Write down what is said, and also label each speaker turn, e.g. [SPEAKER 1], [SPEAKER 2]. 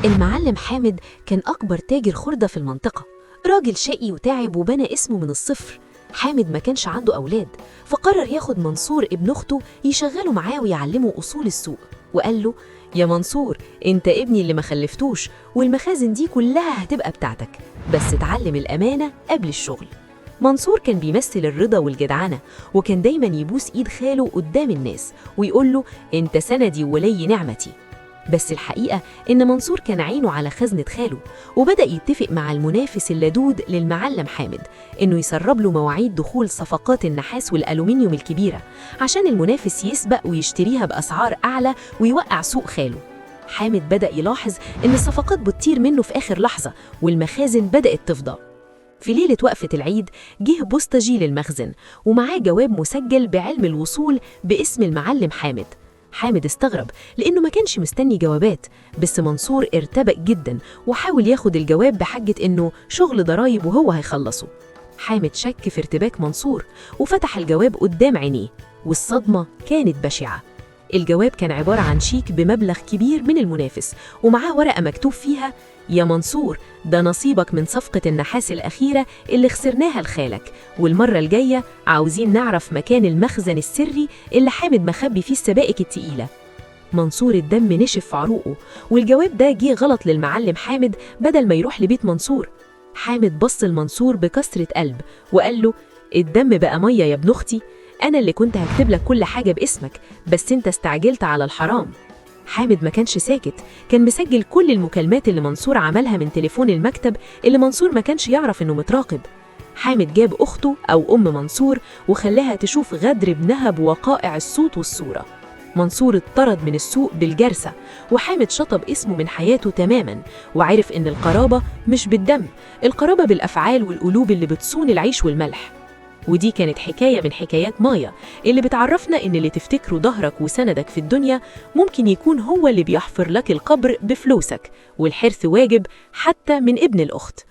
[SPEAKER 1] المعلم حامد كان أكبر تاجر خردة في المنطقة، راجل شقي وتعب وبنى اسمه من الصفر. حامد ما كانش عنده أولاد، فقرر ياخد منصور ابن أخته يشغله معاه ويعلمه أصول السوق. وقال له: يا منصور، انت ابني اللي ما خلفتوش، والمخازن دي كلها هتبقى بتاعتك، بس اتعلم الأمانة قبل الشغل. منصور كان بيمثل الرضا والجدعنة، وكان دايما يبوس إيد خاله قدام الناس ويقول له: انت سندي وولي نعمتي. بس الحقيقة إن منصور كان عينه على خزنة خاله، وبدأ يتفق مع المنافس اللدود للمعلم حامد إنه يسرب له مواعيد دخول صفقات النحاس والألومنيوم الكبيرة، عشان المنافس يسبق ويشتريها بأسعار أعلى ويوقع سوق خاله. حامد بدأ يلاحظ إن الصفقات بتطير منه في آخر لحظة، والمخازن بدأت تفضى. في ليلة وقفة العيد جه بوسطجي للمخزن، ومعاه جواب مسجل بعلم الوصول باسم المعلم حامد. حامد استغرب لأنه ما كانش مستني جوابات، بس منصور ارتبك جدا وحاول ياخد الجواب بحجة إنه شغل ضرايب وهو هيخلصه. حامد شك في ارتباك منصور وفتح الجواب قدام عينيه، والصدمة كانت بشعة. الجواب كان عبارة عن شيك بمبلغ كبير من المنافس، ومعاه ورقة مكتوب فيها: يا منصور، ده نصيبك من صفقة النحاس الأخيرة اللي خسرناها لخالك، والمرة الجاية عاوزين نعرف مكان المخزن السري اللي حامد مخبي فيه السبائك التقيلة. منصور الدم نشف في عروقه، والجواب ده جه غلط للمعلم حامد بدل ما يروح لبيت منصور. حامد بص لمنصور بكسرة قلب وقال له: الدم بقى مية يا ابن أختي، أنا اللي كنت هكتب لك كل حاجة باسمك، بس أنت استعجلت على الحرام. حامد ما كانش ساكت، كان مسجل كل المكالمات اللي منصور عملها من تليفون المكتب اللي منصور ما كانش يعرف إنه متراقب. حامد جاب أخته أو أم منصور وخلاها تشوف غدر ابنها بوقائع الصوت والصورة. منصور اتطرد من السوق بالجرسة، وحامد شطب اسمه من حياته تماما، وعرف إن القرابة مش بالدم، القرابة بالأفعال والقلوب اللي بتصون العيش والملح. ودي كانت حكاية من حكايات مايا اللي بتعرفنا إن اللي تفتكره ظهرك وسندك في الدنيا ممكن يكون هو اللي بيحفر لك القبر بفلوسك، والحرث واجب حتى من ابن الأخت.